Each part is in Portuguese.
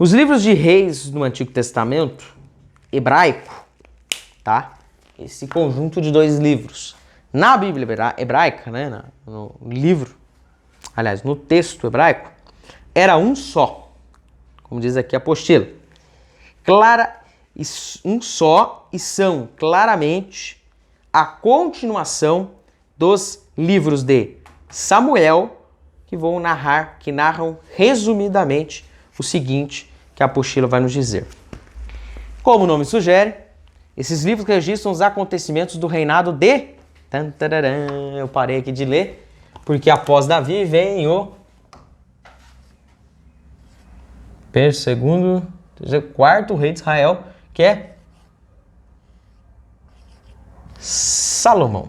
Os livros de reis no Antigo Testamento hebraico, tá? Esse conjunto de 2 livros. Na Bíblia hebraica, né? No livro, aliás, no texto hebraico, era um só. Como diz aqui a apostila. Um só e são claramente a continuação dos livros de Samuel, que narram resumidamente o seguinte que a apostila vai nos dizer. Como o nome sugere, esses livros registram os acontecimentos do reinado de... Eu parei aqui de ler, porque após Davi vem o... quarto rei de Israel, que é Salomão.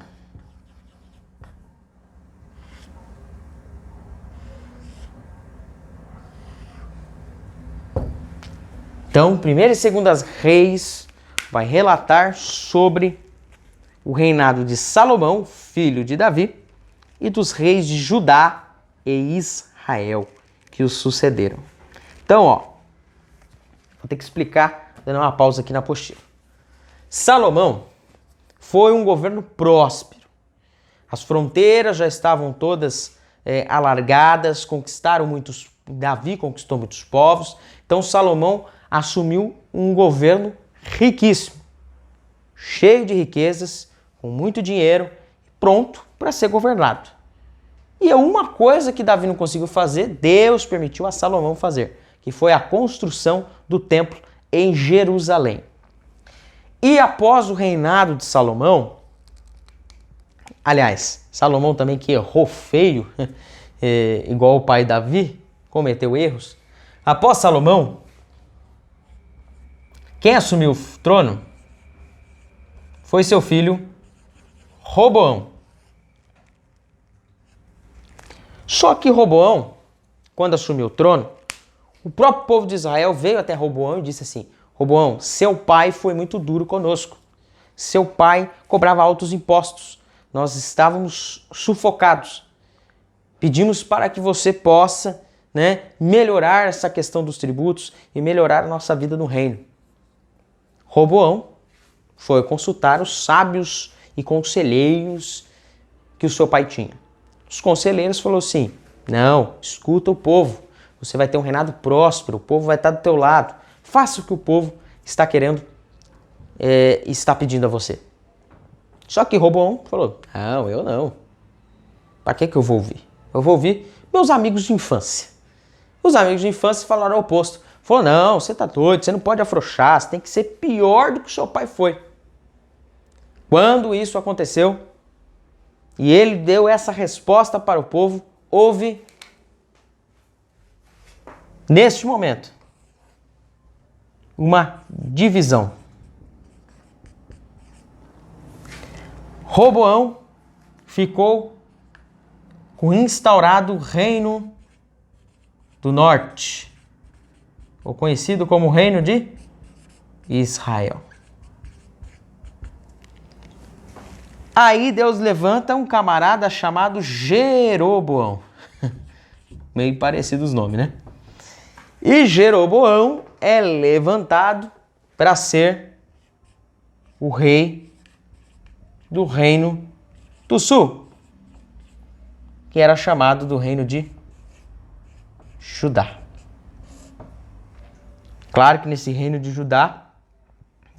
Então, 1ª e 2ª Reis vai relatar sobre o reinado de Salomão, filho de Davi, e dos reis de Judá e Israel, que os sucederam. Então, vou ter que explicar, dando uma pausa aqui na apostila. Salomão foi um governo próspero. As fronteiras já estavam todas alargadas, Davi conquistou muitos povos. Então, Salomão assumiu um governo riquíssimo, cheio de riquezas, com muito dinheiro, pronto para ser governado. E uma coisa que Davi não conseguiu fazer, Deus permitiu a Salomão fazer, que foi a construção do templo em Jerusalém. E após o reinado de Salomão, aliás, Salomão também que errou feio, igual o pai Davi, cometeu erros. Após Salomão, quem assumiu o trono foi seu filho Roboão. Só que Roboão, quando assumiu o trono, o próprio povo de Israel veio até Roboão e disse assim: Roboão, seu pai foi muito duro conosco. Seu pai cobrava altos impostos. Nós estávamos sufocados. Pedimos para que você possa, melhorar essa questão dos tributos e melhorar a nossa vida no reino. Roboão foi consultar os sábios e conselheiros que o seu pai tinha. Os conselheiros falaram assim: não, escuta o povo. Você vai ter um reinado próspero, o povo vai estar do teu lado. Faça o que o povo está querendo e está pedindo a você. Só que Roboão falou: não, eu não. Para que eu vou ouvir? Eu vou ouvir meus amigos de infância. Os amigos de infância falaram o oposto. Falou: não, você tá doido, você não pode afrouxar, você tem que ser pior do que o seu pai foi. Quando isso aconteceu e ele deu essa resposta para o povo, houve, neste momento, uma divisão. Roboão ficou com instaurado o reino do norte, ou conhecido como o reino de Israel. Aí Deus levanta um camarada chamado Jeroboão. Meio parecido os nomes, né? E Jeroboão é levantado para ser o rei do reino do sul, que era chamado do reino de Judá. Claro que nesse reino de Judá,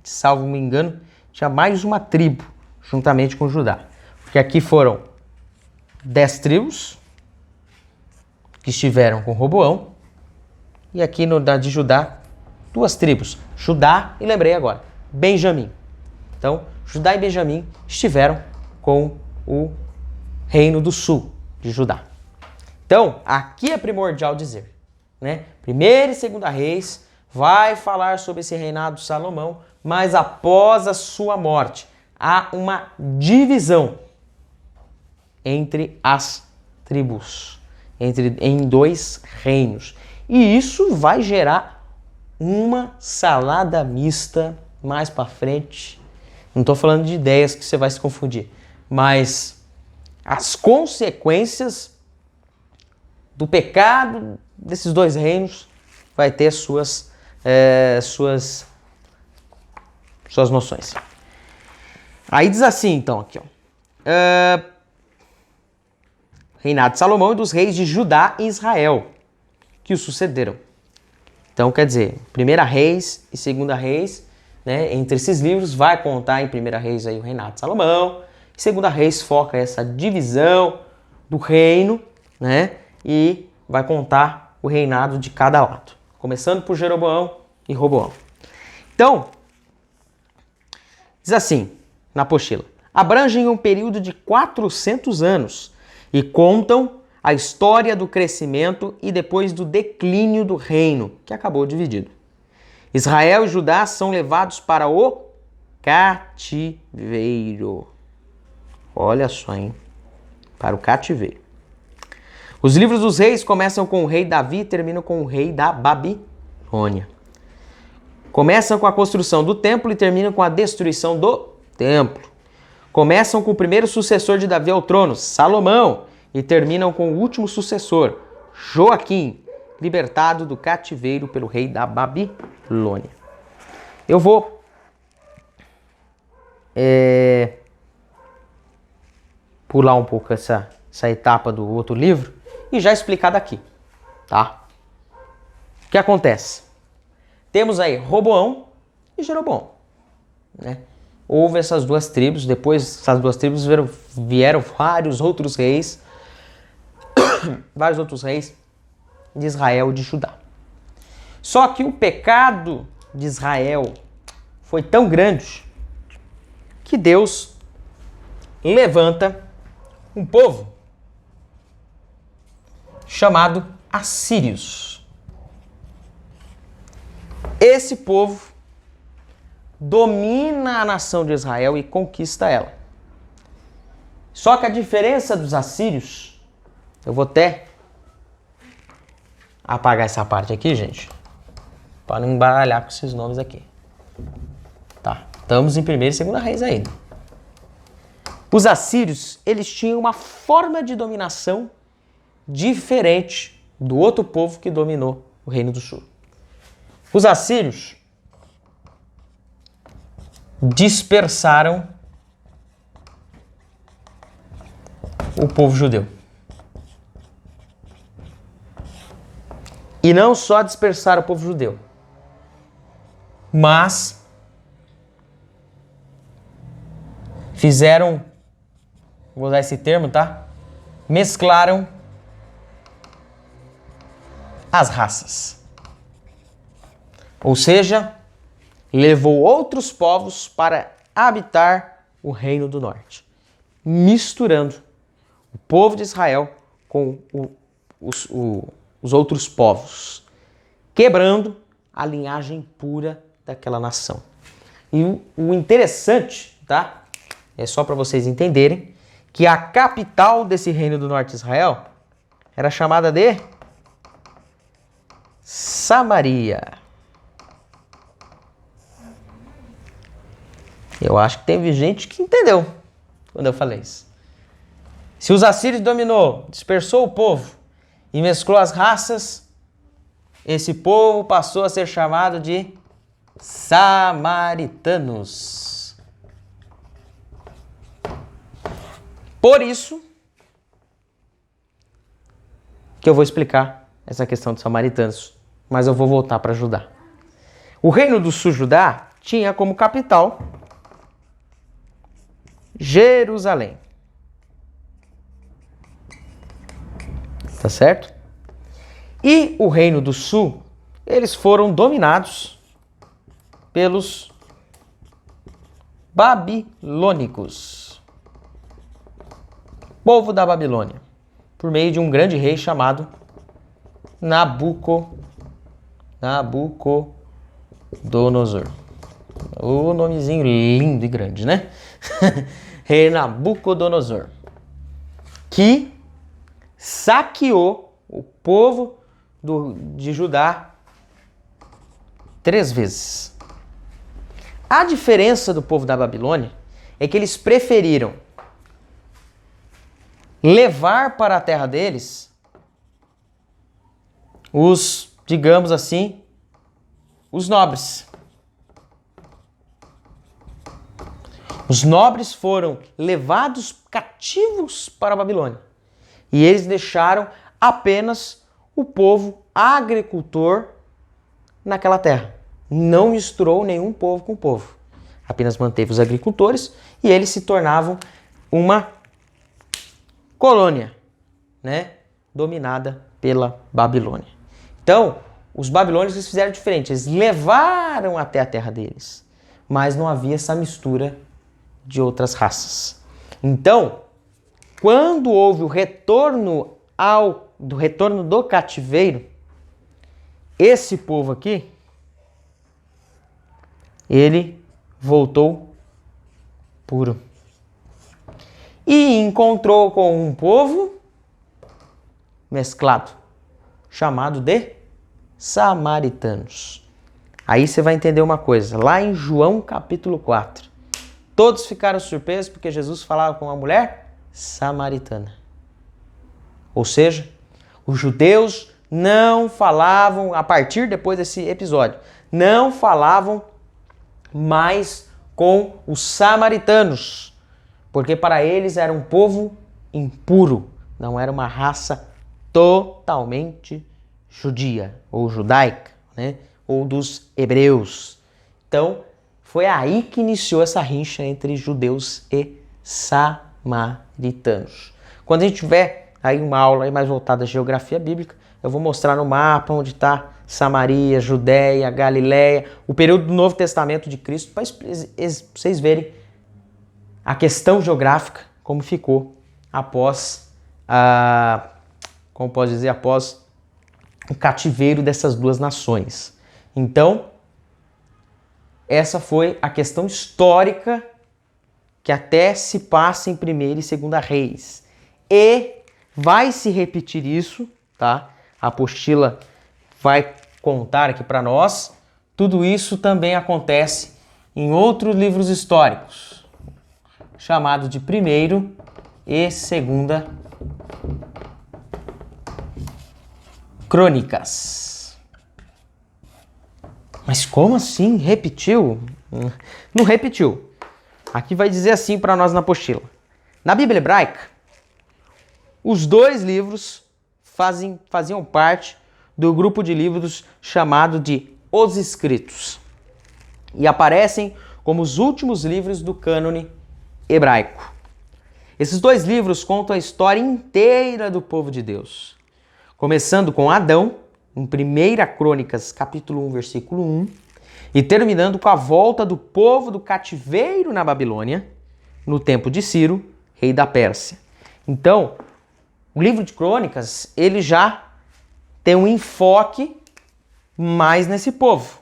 salvo me engano, tinha mais uma tribo juntamente com Judá. Porque aqui foram 10 tribos que estiveram com Roboão. E aqui no de Judá, 2 tribos. Judá e lembrei agora, Benjamim. Então, Judá e Benjamim estiveram com o reino do sul de Judá. Então, aqui é primordial dizer, 1ª e 2ª Reis vai falar sobre esse reinado de Salomão, mas após a sua morte, há uma divisão entre as tribos, em 2 reinos. E isso vai gerar uma salada mista mais para frente. Não estou falando de ideias que você vai se confundir, mas as consequências do pecado desses 2 reinos vai ter suas noções. Aí diz assim, então, aqui, ó. Reinado de Salomão e dos reis de Judá e Israel, que o sucederam. Então, quer dizer, Primeira Reis e Segunda Reis, né, entre esses livros, vai contar em Primeira Reis aí o reinado de Salomão, e Segunda Reis foca essa divisão do reino, né, e vai contar o reinado de cada lado, começando por Jeroboão e Roboão. Então, diz assim, na apostila, abrangem um período de 400 anos e contam a história do crescimento e depois do declínio do reino, que acabou dividido. Israel e Judá são levados para o cativeiro. Olha só, hein? Para o cativeiro. Os livros dos reis começam com o rei Davi e terminam com o rei da Babilônia. Começam com a construção do templo e terminam com a destruição do templo. Começam com o primeiro sucessor de Davi ao trono, Salomão, e terminam com o último sucessor, Joaquim, libertado do cativeiro pelo rei da Babilônia. Eu vou pular um pouco essa etapa do outro livro e já explicar daqui, tá? O que acontece? Temos aí Roboão e Jeroboão, né? Houve essas duas tribos, depois essas duas tribos vieram vários outros reis de Israel e de Judá. Só que o pecado de Israel foi tão grande que Deus levanta um povo chamado assírios. Esse povo domina a nação de Israel e conquista ela. Só que a diferença dos assírios, eu vou até apagar essa parte aqui, gente, para não embaralhar com esses nomes aqui. Tá, estamos em 1ª e 2ª Reis ainda. Os assírios, eles tinham uma forma de dominação diferente do outro povo que dominou o Reino do Sul. Os assírios dispersaram o povo judeu. E não só dispersaram o povo judeu, mas fizeram, vou usar esse termo, tá? Mesclaram as raças. Ou seja, levou outros povos para habitar o Reino do Norte, misturando o povo de Israel com os outros povos, quebrando a linhagem pura daquela nação. E o interessante, tá? É só para vocês entenderem que a capital desse Reino do Norte de Israel era chamada de Samaria. Eu acho que teve gente que entendeu quando eu falei isso. Se os assírios dominou, dispersou o povo e mesclou as raças, esse povo passou a ser chamado de samaritanos. Por isso que eu vou explicar essa questão dos samaritanos, mas eu vou voltar para Judá. O Reino do Sul, Judá, tinha como capital Jerusalém. Tá certo? E o Reino do Sul, eles foram dominados pelos babilônicos, povo da Babilônia, por meio de um grande rei chamado Nabucodonosor. O nomezinho lindo e grande, né? Rei Nabucodonosor, que saqueou o povo de Judá 3 vezes. A diferença do povo da Babilônia é que eles preferiram levar para a terra deles os, digamos assim, os nobres. Os nobres foram levados cativos para a Babilônia. E eles deixaram apenas o povo agricultor naquela terra. Não misturou nenhum povo com povo. Apenas manteve os agricultores e eles se tornavam uma colônia, né, dominada pela Babilônia. Então, os babilônios eles fizeram diferente. Eles levaram até a terra deles, mas não havia essa mistura de outras raças. Então, quando houve o retorno do cativeiro, esse povo aqui, ele voltou puro. E encontrou com um povo mesclado, chamado de samaritanos. Aí você vai entender uma coisa, lá em João capítulo 4, todos ficaram surpresos porque Jesus falava com uma mulher samaritana. Ou seja, os judeus não falavam, a partir depois desse episódio, não falavam mais com os samaritanos, porque para eles era um povo impuro, não era uma raça totalmente judia ou judaica, né? Ou dos hebreus. Então, foi aí que iniciou essa rixa entre judeus e samaritanos. Quando a gente tiver aí uma aula aí mais voltada à geografia bíblica, eu vou mostrar no mapa onde está Samaria, Judéia, Galiléia, o período do Novo Testamento de Cristo, para vocês verem a questão geográfica, como ficou após após o cativeiro dessas duas nações. Então, essa foi a questão histórica que até se passa em 1ª e 2ª Reis. E vai se repetir isso, tá? A apostila vai contar aqui para nós. Tudo isso também acontece em outros livros históricos, chamado de 1ª e 2ª Crônicas. Mas como assim? Repetiu? Não repetiu. Aqui vai dizer assim para nós na apostila. Na Bíblia hebraica, os 2 livros faziam parte do grupo de livros chamado de Os Escritos e aparecem como os últimos livros do cânone hebraico. Esses 2 livros contam a história inteira do povo de Deus, começando com Adão, em 1ª Crônicas, capítulo 1, versículo 1, e terminando com a volta do povo do cativeiro na Babilônia, no tempo de Ciro, rei da Pérsia. Então, o livro de Crônicas, ele já tem um enfoque mais nesse povo,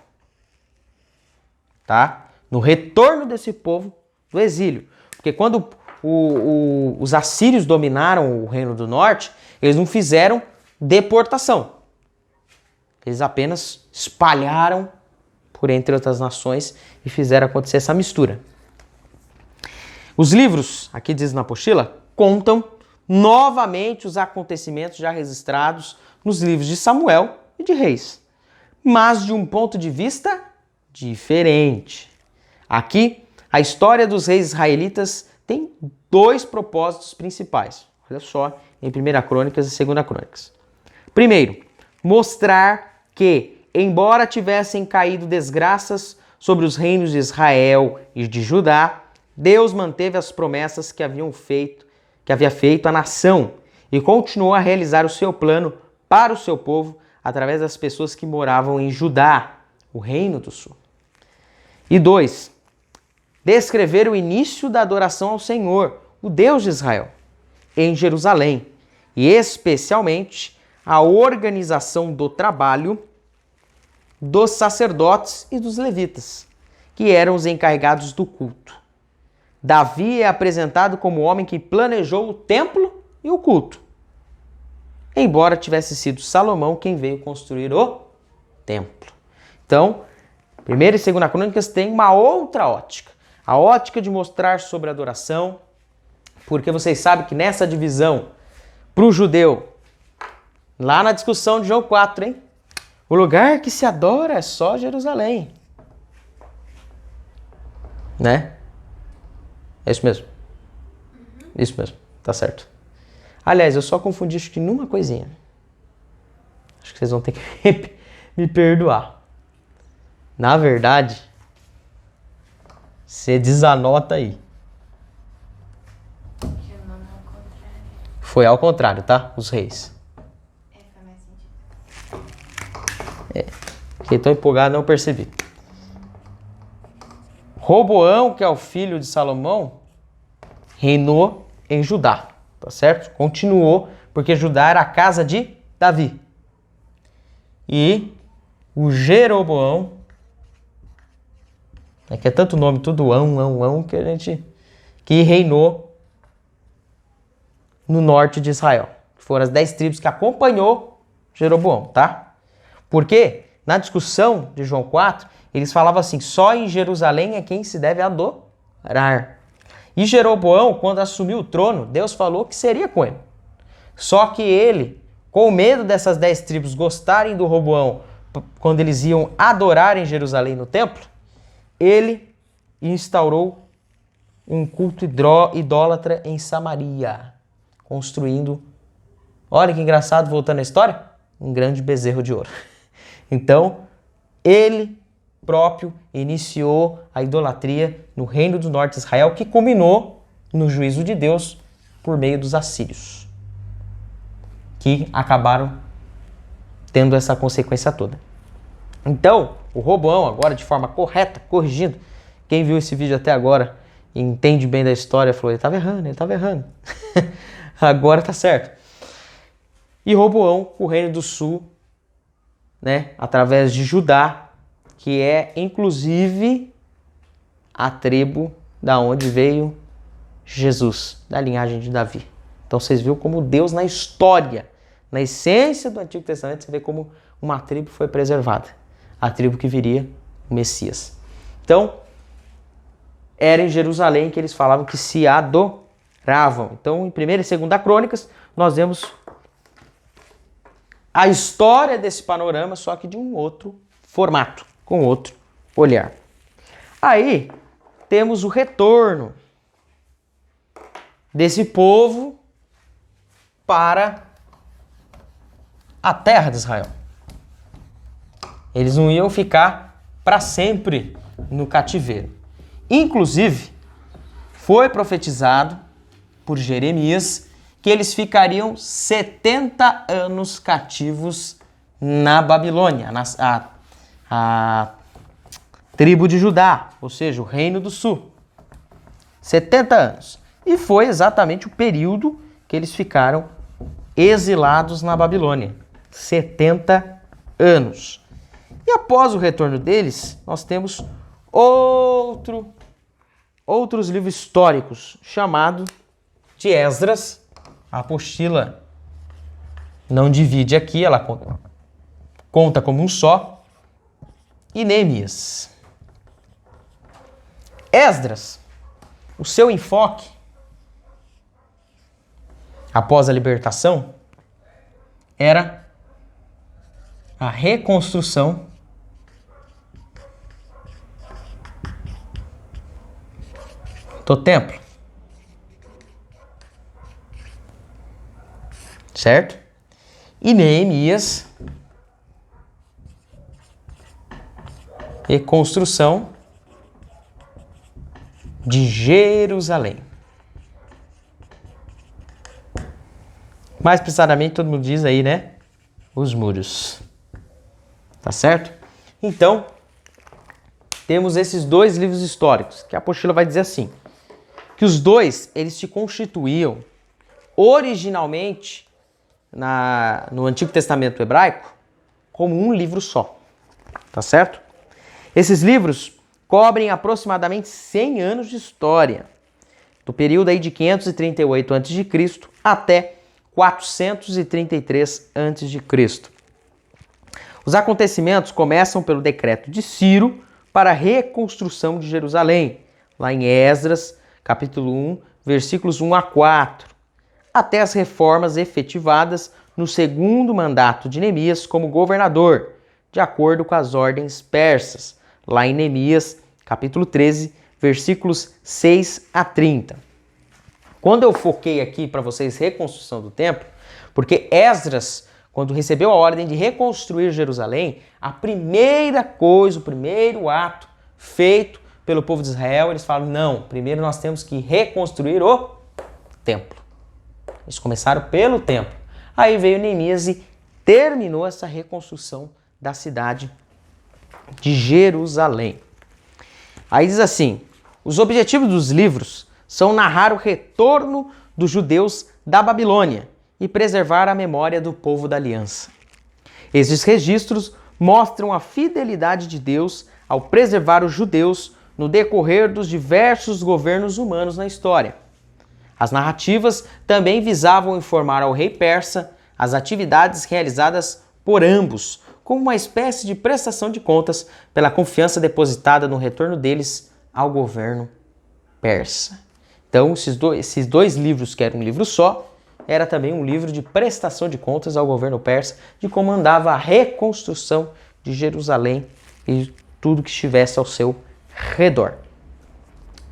tá? No retorno desse povo do exílio. Porque quando os assírios dominaram o Reino do Norte, eles não fizeram deportação. Eles apenas espalharam por entre outras nações e fizeram acontecer essa mistura. Os livros, aqui diz na apostila, contam novamente os acontecimentos já registrados nos livros de Samuel e de Reis, mas de um ponto de vista diferente. Aqui, a história dos reis israelitas tem 2 propósitos principais. Olha só, em 1ª Crônicas e 2ª Crônicas. Primeiro, mostrar que, embora tivessem caído desgraças sobre os reinos de Israel e de Judá, Deus manteve as promessas que havia feito à nação e continuou a realizar o seu plano para o seu povo através das pessoas que moravam em Judá, o Reino do Sul. E 2, descrever o início da adoração ao Senhor, o Deus de Israel, em Jerusalém, e especialmente a organização do trabalho dos sacerdotes e dos levitas, que eram os encarregados do culto. Davi é apresentado como o homem que planejou o templo e o culto, embora tivesse sido Salomão quem veio construir o templo. Então, 1ª e 2ª Crônicas tem uma outra ótica, a ótica de mostrar sobre a adoração, porque vocês sabem que nessa divisão, para o judeu, lá na discussão de João 4, O lugar que se adora é só Jerusalém. Né? É isso mesmo. Isso mesmo, tá certo. Aliás, eu só confundi acho que numa coisinha. Acho que vocês vão ter que me perdoar. Na verdade, você desanota aí. Foi ao contrário, tá? Os reis. Faz mais sentido. Fiquei tão empolgado, não percebi. Roboão, que é o filho de Salomão, reinou em Judá, tá certo? Continuou, porque Judá era a casa de Davi. E o Jeroboão, que é tanto nome, tudo ão, que reinou no norte de Israel. Foram as 10 tribos que acompanhou Jeroboão, tá? Porque na discussão de João 4, eles falavam assim, só em Jerusalém é quem se deve adorar. E Jeroboão, quando assumiu o trono, Deus falou que seria com ele. Só que ele, com medo dessas 10 tribos gostarem do Roboão, quando eles iam adorar em Jerusalém no templo, ele instaurou um culto idólatra em Samaria, construindo, olha que engraçado, voltando à história, um grande bezerro de ouro. Então, ele próprio iniciou a idolatria no reino do norte de Israel, que culminou no juízo de Deus por meio dos assírios, que acabaram tendo essa consequência toda. Então, o Roboão, agora de forma correta, corrigindo, quem viu esse vídeo até agora e entende bem da história, falou, ele estava errando. Agora tá certo. E Roboão, o reino do sul, né, através de Judá, que é inclusive a tribo da onde veio Jesus, da linhagem de Davi. Então vocês viram como Deus na história, na essência do Antigo Testamento, você vê como uma tribo foi preservada. A tribo que viria o Messias. Então, era em Jerusalém que eles falavam que se adoravam. Então, em 1ª e 2ª Crônicas, nós vemos a história desse panorama, só que de um outro formato, com outro olhar. Aí, temos o retorno desse povo para a terra de Israel. Eles não iam ficar para sempre no cativeiro. Inclusive, foi profetizado por Jeremias que eles ficariam 70 anos cativos na Babilônia, a tribo de Judá, ou seja, o reino do sul. 70 anos. E foi exatamente o período que eles ficaram exilados na Babilônia. 70 anos. E após o retorno deles, nós temos outros livros históricos, chamado de Esdras. A apostila não divide aqui, ela conta como um só. E Neemias. Esdras, o seu enfoque, após a libertação, era a reconstrução do templo. Certo? E Neemias, reconstrução de Jerusalém. Mais precisamente, todo mundo diz aí, né? Os muros. Tá certo? Então, temos esses 2 livros históricos, que a apostila vai dizer assim, que os 2, eles se constituíam originalmente no Antigo Testamento hebraico como um livro só. Tá certo? Esses livros cobrem aproximadamente 100 anos de história, do período aí de 538 a.C. até 433 a.C. Os acontecimentos começam pelo decreto de Ciro para a reconstrução de Jerusalém, lá em Esdras, capítulo 1, versículos 1 a 4, até as reformas efetivadas no 2º mandato de Neemias como governador, de acordo com as ordens persas, lá em Neemias, capítulo 13, versículos 6 a 30. Quando eu foquei aqui para vocês reconstrução do templo, porque Esdras, quando recebeu a ordem de reconstruir Jerusalém, a primeira coisa, o primeiro ato feito pelo povo de Israel, eles falam, não, primeiro nós temos que reconstruir o templo. Eles começaram pelo templo. Aí veio Neemias e terminou essa reconstrução da cidade de Jerusalém. Aí diz assim, os objetivos dos livros são narrar o retorno dos judeus da Babilônia e preservar a memória do povo da aliança. Esses registros mostram a fidelidade de Deus ao preservar os judeus no decorrer dos diversos governos humanos na história. As narrativas também visavam informar ao rei persa as atividades realizadas por ambos, como uma espécie de prestação de contas pela confiança depositada no retorno deles ao governo persa. Então, esses dois livros, que era um livro só, era também um livro de prestação de contas ao governo persa, de como andava a reconstrução de Jerusalém e tudo que estivesse ao seu redor.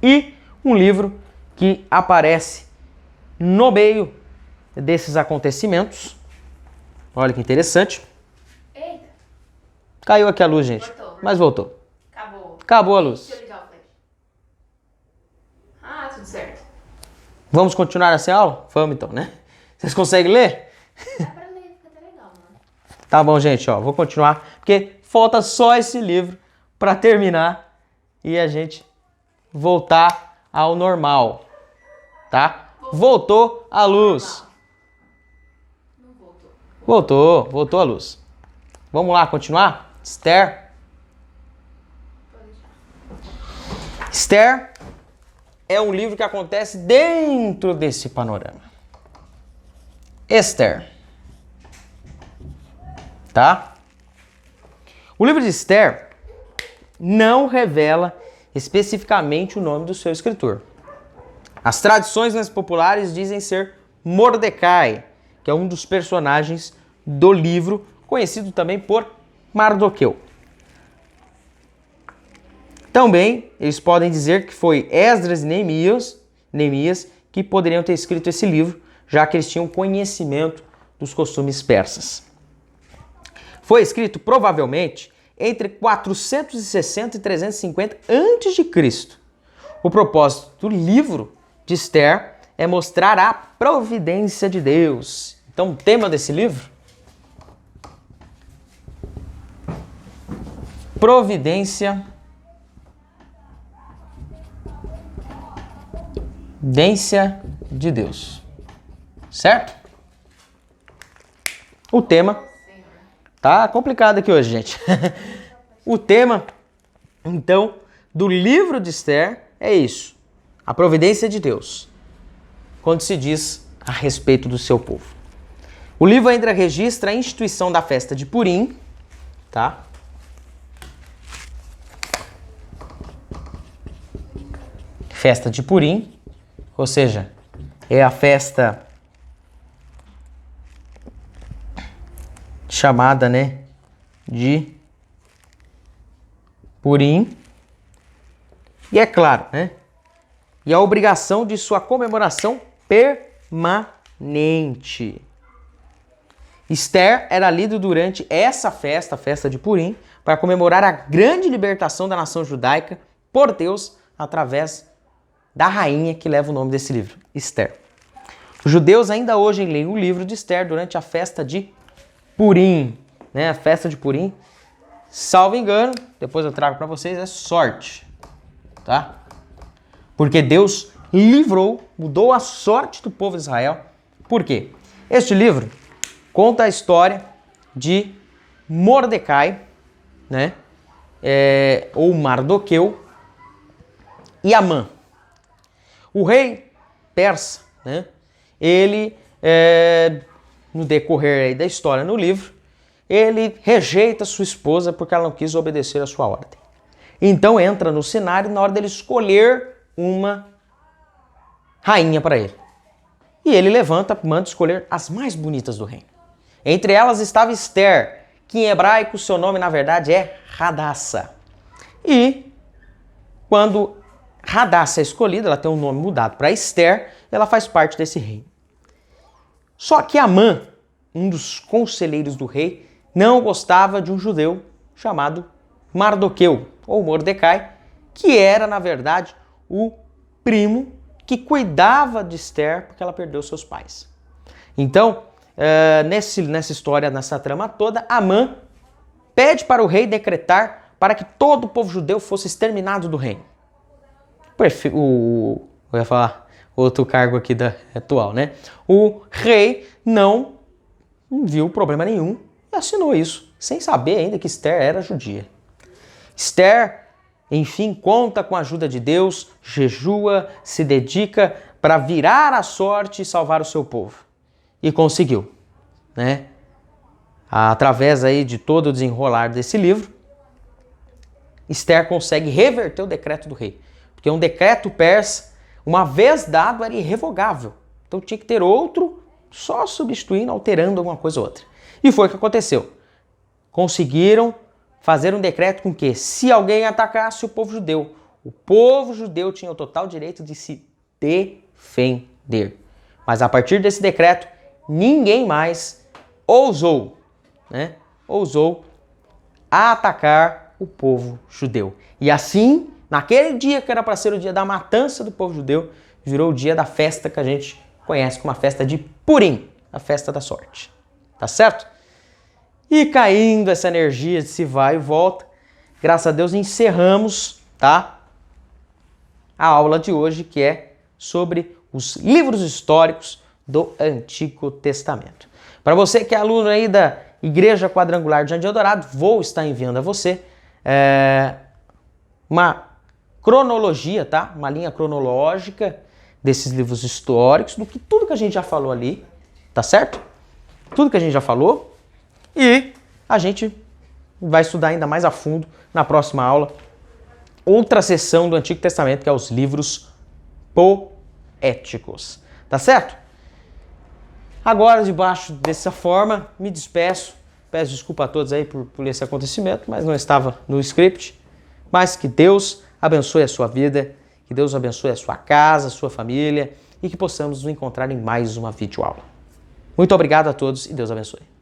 E um livro que aparece no meio desses acontecimentos. Olha que interessante. Eita. Caiu aqui a luz, gente. Voltou. Mas voltou. Acabou. Acabou a luz. Deixa eu ligar o flash. Ah, tudo certo. Vamos continuar essa aula? Vamos então, né? Vocês conseguem ler? Dá pra ler, fica até legal, mano. Tá bom, gente, ó, vou continuar, porque falta só esse livro para terminar e a gente voltar ao normal, tá? Voltou a luz. Não voltou. Voltou a luz. Vamos lá, continuar? Esther. Pode deixar. Esther é um livro que acontece dentro desse panorama. Esther. Tá? O livro de Esther não revela especificamente o nome do seu escritor. As tradições mais populares dizem ser Mordecai, que é um dos personagens do livro, conhecido também por Mardoqueu. Também eles podem dizer que foi Esdras e Neemias que poderiam ter escrito esse livro, já que eles tinham conhecimento dos costumes persas. Foi escrito provavelmente entre 460 e 350 a.C. O propósito do livro de Esther é mostrar a providência de Deus. Então, o tema desse livro? Providência de Deus. Certo? O tema tá complicado aqui hoje, gente. O tema, então, do livro de Esther é isso. A providência de Deus. Quando se diz a respeito do seu povo. O livro ainda registra a instituição da festa de Purim, tá? Festa de Purim, ou seja, é a festa chamada, né, de Purim. E é claro, né, e a obrigação de sua comemoração permanente. Esther era lido durante essa festa, a festa de Purim, para comemorar a grande libertação da nação judaica por Deus através da rainha que leva o nome desse livro, Esther. Os judeus ainda hoje leem o livro de Esther durante a festa de Purim, né? A festa de Purim, salvo engano, depois eu trago para vocês, é sorte, tá? Porque Deus livrou, mudou a sorte do povo de Israel. Por quê? Este livro conta a história de Mordecai, né? Ou Mardoqueu e Amã. O rei persa, né? Ele, no decorrer aí da história no livro, ele rejeita sua esposa porque ela não quis obedecer a sua ordem. Então entra no cenário na hora dele escolher uma rainha para ele. E ele manda escolher as mais bonitas do reino. Entre elas estava Esther, que em hebraico seu nome na verdade é Hadassah. E quando Hadassah é escolhida, ela tem um nome mudado para Esther, ela faz parte desse reino. Só que Amã, um dos conselheiros do rei, não gostava de um judeu chamado Mardoqueu, ou Mordecai, que era, na verdade, o primo que cuidava de Esther porque ela perdeu seus pais. Então, nessa história, nessa trama toda, Amã pede para o rei decretar para que todo o povo judeu fosse exterminado do reino. Eu ia falar outro cargo aqui atual, né? O rei não viu problema nenhum e assinou isso, sem saber ainda que Esther era judia. Esther, enfim, conta com a ajuda de Deus, jejua, se dedica para virar a sorte e salvar o seu povo. E conseguiu, né? Através aí de todo o desenrolar desse livro, Esther consegue reverter o decreto do rei. Porque um decreto persa, uma vez dado, era irrevogável. Então tinha que ter outro, só substituindo, alterando alguma coisa ou outra. E foi o que aconteceu. Conseguiram fazer um decreto com que, se alguém atacasse o povo judeu tinha o total direito de se defender. Mas a partir desse decreto, ninguém mais ousou atacar o povo judeu. E assim, naquele dia que era para ser o dia da matança do povo judeu, virou o dia da festa que a gente conhece como a festa de Purim, a festa da sorte. Tá certo? E caindo essa energia de se vai e volta, graças a Deus encerramos, tá? A aula de hoje, que é sobre os livros históricos do Antigo Testamento. Para você que é aluno aí da Igreja Quadrangular de Jardim Eldorado, vou estar enviando a você uma cronologia, tá? Uma linha cronológica desses livros históricos, tudo que a gente já falou ali, tá certo? Tudo que a gente já falou. E a gente vai estudar ainda mais a fundo na próxima aula outra seção do Antigo Testamento, que é os livros poéticos. Tá certo? Agora, debaixo dessa forma, me despeço. Peço desculpa a todos aí por esse acontecimento, mas não estava no script. Mas que Deus abençoe a sua vida, que Deus abençoe a sua casa, a sua família e que possamos nos encontrar em mais uma videoaula. Muito obrigado a todos e Deus abençoe.